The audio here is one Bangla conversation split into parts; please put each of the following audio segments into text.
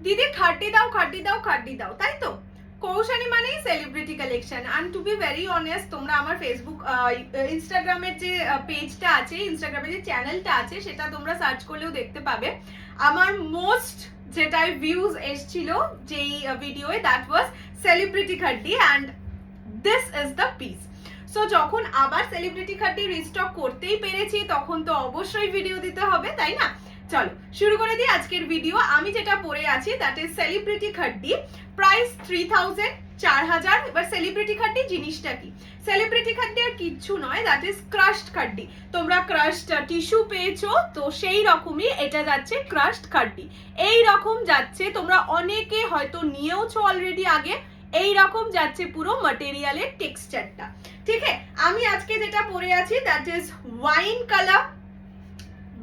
দিদি খাটি দাও খাটি দাও খাটি দাও, তাই তো? কৌশানী মানেই celebrity collection. And to be very honest, তোমরা আমার ফেসবুক ইনস্টাগ্রামের যে পেজটা আছে, ইনস্টাগ্রামের যে চ্যানেলটা আছে, সেটা তোমরা সার্চ করলেও দেখতে পাবে। আমার মোস্ট যেটাই ভিউজ এসছিল যেই ভিডিওয়ে, দ্যাট ওয়াজ সেলিব্রিটি খাটি and this is the piece. So যখন আবার সেলিব্রিটি খাটি রিস্টক করতেই পেরেছি, তখন তো অবশ্যই ভিডিও দিতে হবে, তাই না? চলো শুরু করে দিই আজকের ভিডিও। আমি যেটা পরে আছি দ্যাট ইজ সেলিব্রিটি খাটি, প্রাইস 3000, 4000। এবার সেলিব্রিটি খাটি জিনিসটা কি? সেলিব্রিটি খাটি আর কিচ্ছু নয়, দ্যাট ইজ ক্রাশড খাটি। তোমরা ক্রাশড টিস্যু পেয়েছো, তো সেই রকমই এটা যাচ্ছে ক্রাশড খাটি। এই রকম যাচ্ছে, তোমরা অনেকে হয়তো নিয়েওছো অলরেডি আগে। এই রকম যাচ্ছে পুরো ম্যাটেরিয়ালের টেক্সচারটা, ঠিক আছে? আমি আজকে যেটা পরে আছি that is wine colour.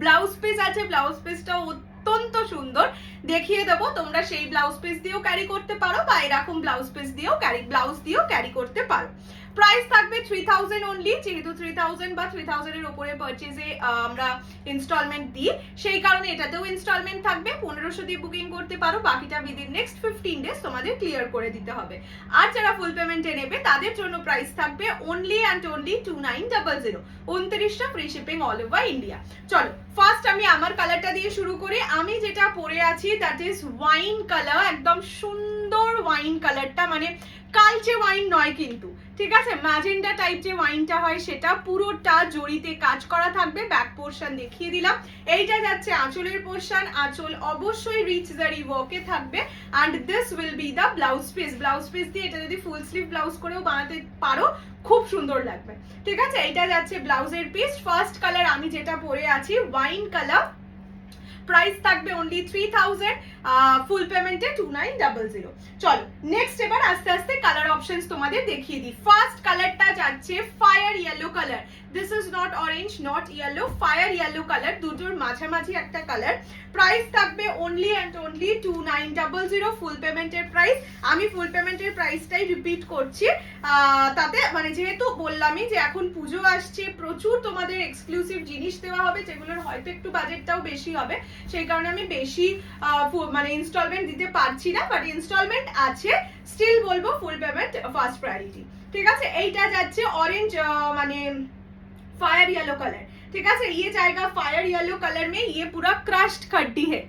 Blouse piece আছে, ব্লাউজ পিসটা অত্যন্ত সুন্দর, দেখিয়ে দেবো। তোমরা সেই ব্লাউজ পিস দিয়েও ক্যারি করতে পারো বা এরকম ব্লাউজ পিস দিয়েও ব্লাউজ দিয়েও ক্যারি করতে পারো। প্রাইস থাকবে 3000 অনলি, যেহেতু 3000 বা 3000 এর উপরে পারচেজে আমরা ইনস্টলমেন্ট দিই, সেই কারণে এটাতেও ইনস্টলমেন্ট থাকবে। 1500 দিয়ে বুকিং করতে পারো, বাকিটা উইদিন নেক্সট 15 ডেজ তোমাদের ক্লিয়ার করে দিতে হবে। আর যারা ফুল পেমেন্টে নেবে তাদের জন্য প্রাইস থাকবে অনলি অ্যান্ড অনলি 2900, 29টা free shipping all over India. চলো ফার্স্ট আমি আমার কালারটা দিয়ে শুরু করি। আমি যেটা পরে আছি দ্যাট ইজ ওয়াইন কালার, একদম সুন্দর ওয়াইন কালারটা, মানে কালচে ওয়াইন নয় কিন্তু, ঠিক আছে? ম্যাজেন্ডা টাইপ যে ওয়াইনটা হয় সেটা, পুরোটা জড়িতে কাজ করা থাকবে। ব্যাক পোর্শন দেখিয়ে দিলাম। এইটা যাচ্ছে আঁচলের পোর্শন, আঁচল অবশ্যই রিচ জারি ওয়ার্কে থাকবে। And this will be the blouse piece. Blouse piece দিয়ে এটা যদি ফুল স্লিভ ব্লাউজ করেও বানাতে পারো, খুব সুন্দর লাগবে, ঠিক আছে? এইটা যাচ্ছে ব্লাউজের পিস। ফার্স্ট কালার আমি যেটা পরে আছি ওয়াইন কালার, প্রাইস থাকবে অনলি 3000, ফুল পেমেন্টে 2900। চলো নেক্সট এবার আস্তে আস্তে কালার অপশনস তোমাদের দেখিয়ে দিই। ফার্স্ট কালারটা যাচ্ছে fire yellow colour. This is not orange, not yellow, fire yellow colour, দুটোর মাঝামাঝি একটা কালার। প্রাইস থাকবে অনলি অ্যান্ড অনলি 2900, ফুল পেমেন্টের প্রাইস। আমি ফুল পেমেন্টের প্রাইসটাই রিপিট করছি, তাতে মানে যেহেতু বললামই যে এখন পুজো আসছে, প্রচুর তোমাদের এক্সক্লুসিভ জিনিস দেওয়া হবে, যেগুলোর হয়তো একটু বাজেটটাও বেশি হবে, সেই কারণে আমি বেশি মানে ইনস্টলমেন্ট দিতে পারছি না, বাট ইনস্টলমেন্ট আছে, স্টিল বলবো ফুল পেমেন্ট ফার্স্ট প্রায়োরিটি, ঠিক আছে? এইটা যাচ্ছে অরেঞ্জ মানে फायर येलो कलर, ठीक है? ये जाएगा फायर येलो कलर में, ये पूरा क्रश्ड खड्डी है,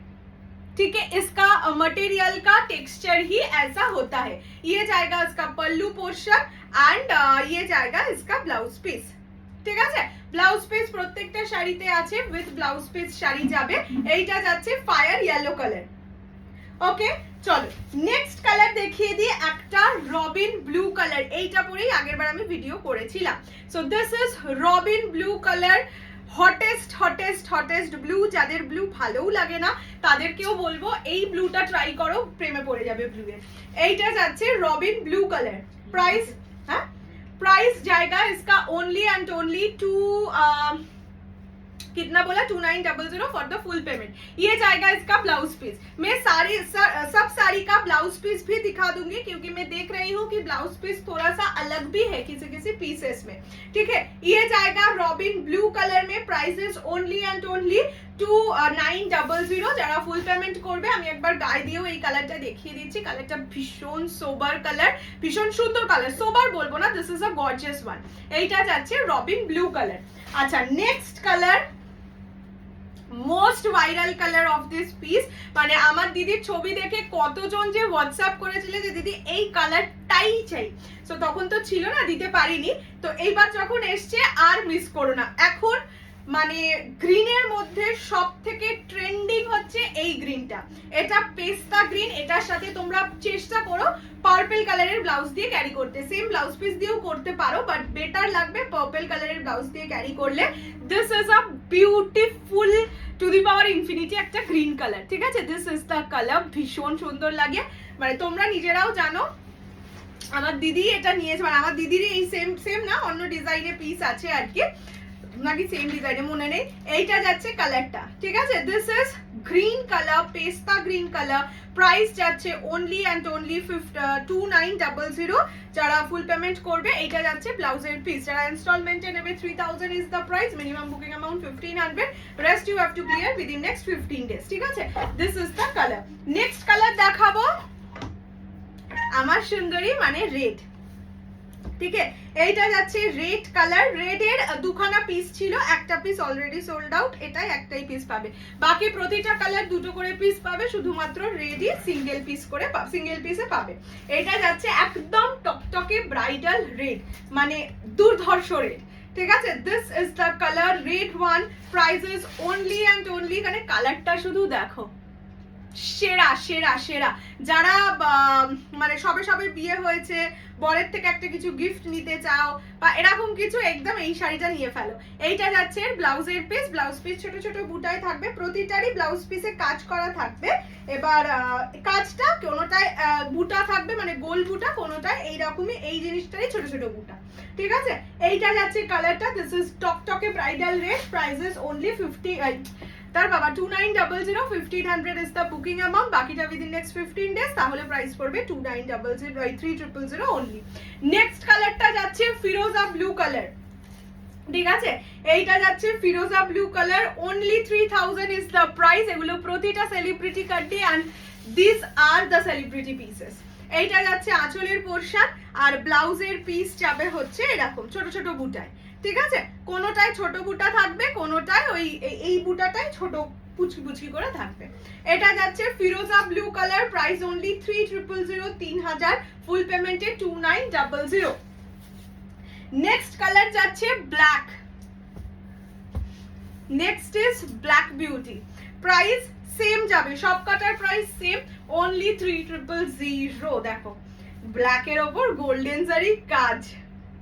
ठीक है? इसका मटेरियल का टेक्सचर ही ऐसा होता है। ये जाएगा इसका पल्लू पोर्शन एंड ये जाएगा इसका ब्लाउज पीस, ঠিক আছে? ব্লাউজ পিস প্রত্যেকটা শাড়িতে আছে, উইথ ব্লাউজ পিস শাড়ি যাবে। এইটা যাচ্ছে ফায়ার ইয়েলো কালার। ওকে চলো নেক্সট কালার দেখিয়ে দিই, একটা রবিন ব্লু কালার। এইটা পরেই আগেরবার আমি ভিডিও করেছিলাম। So this is Robin blue colour, hottest hottest hottest blue. যাদের ব্লু ভালোও লাগে না তাদেরকেও বলবো এই ব্লুটা ট্রাই করো, প্রেমে পড়ে যাবে ব্লু এর। এইটা যাচ্ছে রবিন ব্লু কালার। প্রাইস, হ্যাঁ प्राइस जाएगा इसका ओनली एंड ओनली कितना बोला 2900 फॉर द फुल पेमेंट। ये जाएगा इसका ब्लाउज पीस। मैं सब साड़ी का ब्लाउज पीस भी दिखा दूंगी, क्योंकि मैं देख रही हूँ कि ब्लाउज पीस थोड़ा सा अलग भी है किसी किसी पीसेस में, ठीक है? ये जाएगा रॉबिन ब्लू कलर में। Price is only and only 2900। যারা ফুল পেমেন্ট করবে, আমি একবার গায়ে দিয়েও এই কালারটা দেখিয়ে দিচ্ছি। কালারটা ভীষণ সোবার কালার, ভীষণ সুন্দর কালার। সোবার বলবো না, this is a gorgeous one. এইটা যাচ্ছে রবিন ব্লু কালার। আচ্ছা next colour, most viral colour of this piece, মানে আমার দিদির ছবি দেখে কতজন যে হোয়াটসঅ্যাপ করেছিল যে দিদি এই কালারটাই চাই। সো তখন তো ছিল না, দিতে পারিনি। তো এইবার যখন এসছে আর মিস করো না। এখন মানে গ্রিনের মধ্যে সব থেকে ট্রেন্ডিং হচ্ছে এই গ্রিনটা, এটা পেস্তা গ্রিন। এটার সাথে তোমরা চেষ্টা করো পার্পল কালারের ব্লাউজ দিয়ে ক্যারি করতে, সেম ব্লাউজ পিস দিয়েও করতে পারো, বাট বেটার লাগবে পার্পল কালারের ব্লাউজ দিয়ে ক্যারি করলে। This is a beautiful to the power infinity একটা গ্রিন কালার, ঠিক আছে? দিস ইজ দ্য কালার, ভীষণ সুন্দর লাগে। মানে তোমরা নিজেরাও জানো আমার দিদি এটা নিয়েছে, মানে আমার দিদিরই এই সেম সেম না, অন্য ডিজাইনের পিস আছে আর কি, নাকি সেম ডিজাইনে মনে নেই। এইটা যাচ্ছে কালারটা, ঠিক আছে? দিস ইজ গ্রিন কালার, পেস্তা গ্রিন কালার, প্রাইস যাচ্ছে অনলি অ্যান্ড অনলি 2900। যারা ফুল পেমেন্ট করবে এইটা যাচ্ছে ব্লাউজের পিস, যারা ইনস্টলমেন্টে নেবে 3000 is the price, minimum booking amount 1500, rest you have to clear within next 15 days, ঠিক আছে? This is the colour. Next colour দেখাবো আমার সুন্দরী মানে রেড, ঠিক আছে? এইটা যাচ্ছে রেড কালার, রেড এর দুখানা পিস ছিল, একটা পিস অলরেডি সোল্ড আউট, এটাই একটাই পিস পাবে, বাকি প্রতিটা কালার দুটো করে পিস পাবে, শুধুমাত্র রেডই সিঙ্গেল পিস করে সিঙ্গেল পিসে পাবে। এটা যাচ্ছে একদম টকটকে ব্রাইডাল রেড, মানে দুর্ধর্ষ রেড, ঠিক আছে? This is the colour red one, price is only and only, মানে কালারটা শুধু দেখো, সেরা সেরা সেরা। যারা মানে সবে সবে বিয়ে হয়েছে, বরের থেকে একটা কিছু গিফট নিতে চাও বা এরকম কিছু, একদম এই শাড়িটা নিয়ে ফেলো। এইটা যাচ্ছে ব্লাউজের পিস, ব্লাউজ পিস ছোট ছোট বুটায় থাকবে, প্রতিটারই ব্লাউজ পিসে কাজ করা থাকবে। এবার কাজটা কোনোটায় বুটা থাকবে, মানে গোল বুটা, কোনোটায় এইরকমই এই জিনিসটারই ছোট ছোট বুটা, ঠিক আছে? এইটা যাচ্ছে কালারটা, দিস ইজ টকটকে bridal red, price is only 2900, 1500 is the booking amount, বাকিটা within next 15 days, তাহলে প্রাইস পড়বে 3900 only। নেক্সট কালারটা যাচ্ছে ফিরোজা ব্লু কালার, ঠিক আছে? এইটা যাচ্ছে ফিরোজা blue colour, only 3000 is the price। এগুলো প্রতিটা সেলিব্রিটি কার্ডে, and these are the celebrity pieces। এইটা যাচ্ছে আঁচলের পোরশন, আর ব্লাউজের পিস যাবে হচ্ছে এরকম ছোট ছোট বুটায়, ঠিক আছে? কোনোটায় ছোট বুটা থাকবে, কোনোটায় ওই এই বুটাটাই ছোট পুচকি পুচকি করে থাকবে। এটা যাচ্ছে ফিরোজা ব্লু কালার, প্রাইস অনলি 3000, 3000, ফুল পেমেন্টে 2900। নেক্সট কালার যাচ্ছে black, next is black beauty, price same যাবে, সব কাটার প্রাইস সেম, অনলি 3000। দেখো ব্ল্যাকের ওপর গোল্ডেন জারি কাজ,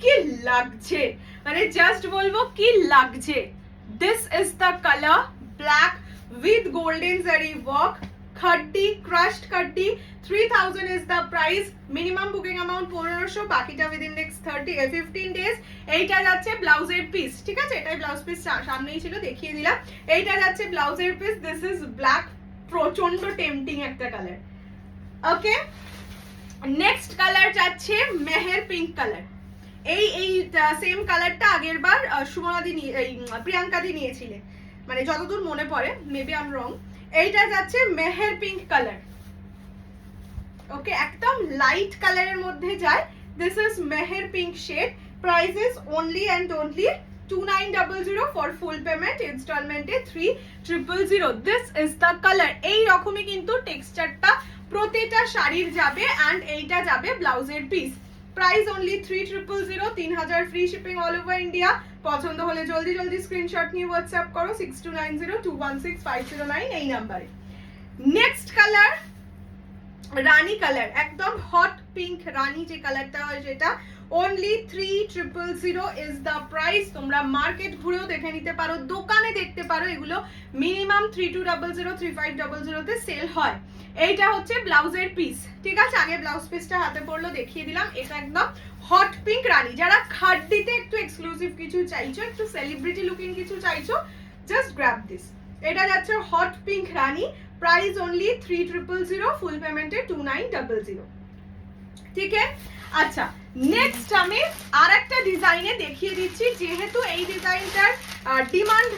কি লাগছে, মানে জাস্ট বলবো কি লাগছে। This is the colour black with golden zari work, khaddi crushed khaddi, 3000 is the price, minimum booking amount 1500, বাকিটা উইদিন নেক্সট 15 ডেজ। এইটা যাচ্ছে ব্লাউজের পিস, ঠিক আছে? এটাই ব্লাউজ পিস, সামনেই ছিল দেখিয়ে দিলাম। এইটা যাচ্ছে ব্লাউজের পিস, দিস ইজ ব্ল্যাক, প্রচন্ড টেম্পটিং একটা কালার, ওকে? নেক্সট কালার যাচ্ছে মেহের পিঙ্ক কালার, এই সেম কালারটা আগের বার সুমনাদি প্রিয়াঙ্কাদি নিয়েছিলে, মানে যতদূর মনে পড়ে, মেবি আই এম রং। এইটা যাচ্ছে মেহের পিঙ্ক কালার, ওকে? একদম লাইট কালারের মধ্যে যায়, this is Meher pink shade, price is only and only 2900 for full payment, ইনস্টলমেন্টে 3000। This is the colour. এই রকমই কিন্তু টেক্সচারটা প্রতিটা শাড়ির যাবে, অ্যান্ড এইটা যাবে ব্লাউজের piece, price only 3000, 3000, free shipping all over India. পছন্দ হলে জলদি জলদি স্ক্রিনশট নিয়ে হোয়াটসঅ্যাপ করো 6290216509 এই নাম্বারে। নেক্সট কালার রানী কালার, একদম হট পিঙ্ক রানী যে কালারটা হয় সেটা, অনলি 3000 ইজ দ্য প্রাইস। তোমরা মার্কেট ঘুরেও দেখে নিতে পারো, দোকানে দেখতে পারো, এগুলো মিনিমাম 3200, 3500 তে সেল হয়। এইটা হচ্ছে ব্লাউজের পিস, ঠিক আছে? আগে ব্লাউজ পিসটা হাতে পড়লো দেখিয়ে দিলাম। এটা একদম হট পিঙ্ক রানী, যারা খাড্ডিতে একটু এক্সক্লুসিভ কিছু চাইছো, একটু সেলিব্রিটি লুকিং কিছু চাইছো, জাস্ট গ্র্যাব দিস। এটা যাচ্ছে হট পিঙ্ক রানী, প্রাইস অনলি 3000, ফুল পেমেন্টে 2900, ঠিক আছে? আচ্ছা, নেক্সট আমি আর একটা ডিজাইনে দেখিয়ে দিচ্ছি, যেহেতু এই ডিজাইনটার ডিমান্ড,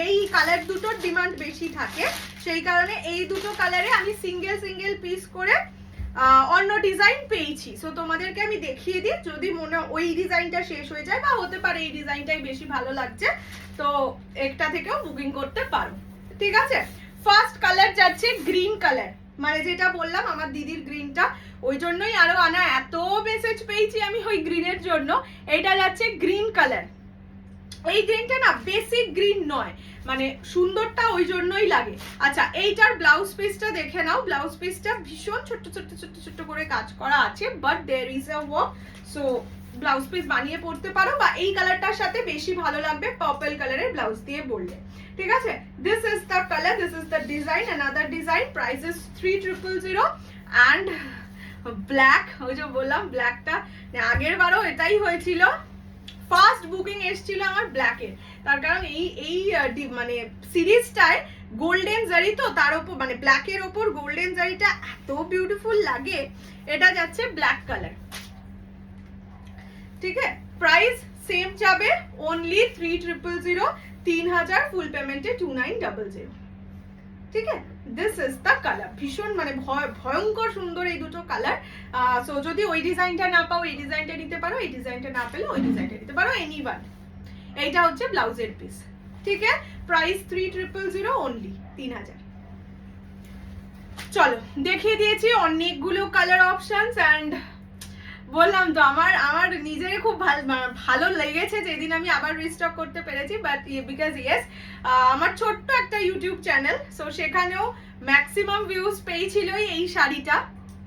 এই কালার দুটোর ডিমান্ড বেশি থাকে, সেই কারণে এই দুটো কালারে আমি সিঙ্গেল সিঙ্গেল পিস করে অন্য ডিজাইন পেয়েছি। সো তোমাদেরকে আমি দেখিয়ে দিই, যদি মনে ওই ডিজাইনটা শেষ হয়ে যায়, বা হতে পারে এই ডিজাইনটাই বেশি ভালো লাগছে, তো একটা থেকেও বুকিং করতে পারো, ঠিক আছে? ফার্স্ট কালার যাচ্ছে গ্রিন কালার, মানে যেটা বললাম আমার দিদির গ্রিনটা, ওই জন্যই আরো আনা, এত মেসেজ পেয়েছি আমি ওই গ্রিনের জন্য। এটা যাচ্ছে গ্রিন কালার, এই গ্রিনটা না বেসিক গ্রিন নয়, মানে সুন্দরটা ওই জন্যই লাগে। আচ্ছা, এইটার ব্লাউজ পিসটা দেখে নাও, ব্লাউজ পিসটা ভীষণ ছোট্ট ছোট্ট ছোট্ট ছোট্ট করে কাজ করা আছে, but there is a work, so blouse piece বানিয়ে পড়তে পারো, বা এই কালারটার সাথে বেশি ভালো লাগবে পার্পল কালারের ব্লাউজ দিয়ে পরলে, ঠিক আছে? This is the colour, this is the design, another design, price is 3000, and black, ওই যে বললাম ব্ল্যাকটা আগের বারও এটাই হয়েছিল, ফার্স্ট বুকিং এসেছিল আমার ব্ল্যাকের, তার কারণ এই মানে সিরিজটায় গোল্ডেন জারি তো তার উপর মানে ব্ল্যাকের ওপর গোল্ডেন জারিটা এত বিউটিফুল লাগে। এটা যাচ্ছে ব্ল্যাক কালার, ঠিক আছে। প্রাইস সেম যাবে, অনলি 3000, 3000 ফুল পেমেন্টে 2900, ঠিক আছে। দিস ইজ দ্য কালার, ভীষণ মানে ভয়ঙ্কর সুন্দর এই দুটো কালার। সো যদি ওই ডিজাইনটা না পাও এই ডিজাইনটা নিতে পারো, এই ডিজাইনটা না পেলে ওই ডিজাইনটা নিতে পারো, এনিওয়ান। এইটা হচ্ছে ব্লাউজের পিস, ঠিক আছে। Price 3000, only 3000। চলো দেখিয়ে দিয়েছি অনেকগুলো কালার অপশনস, অ্যান্ড বললাম তো আমার নিজের খুব ভালো লেগেছে যেদিন আমি আবার রিস্টক করতে পেরেছি, বাট বিকজ ইয়েস আমার ছোট্ট একটা ইউটিউব চ্যানেল, সো সেখানেও ম্যাক্সিমাম ভিউজ পেয়েছিল এই শাড়িটা,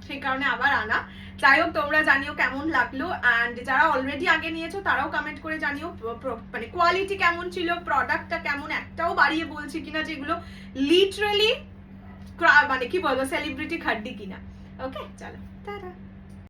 সেই কারণে আবার আনা। যাই হোক, তোমরা জানিও কেমন লাগলো, অ্যান্ড যারা অলরেডি আগে নিয়েছো তারাও কমেন্ট করে জানিও মানে কোয়ালিটি কেমন ছিল, প্রোডাক্টটা কেমন, একটাও বাড়িয়ে বলছি কিনা যেগুলো লিটারালি মানে কি বলবো সেলিব্রিটি খাড্ডি কিনা। ওকে চলো।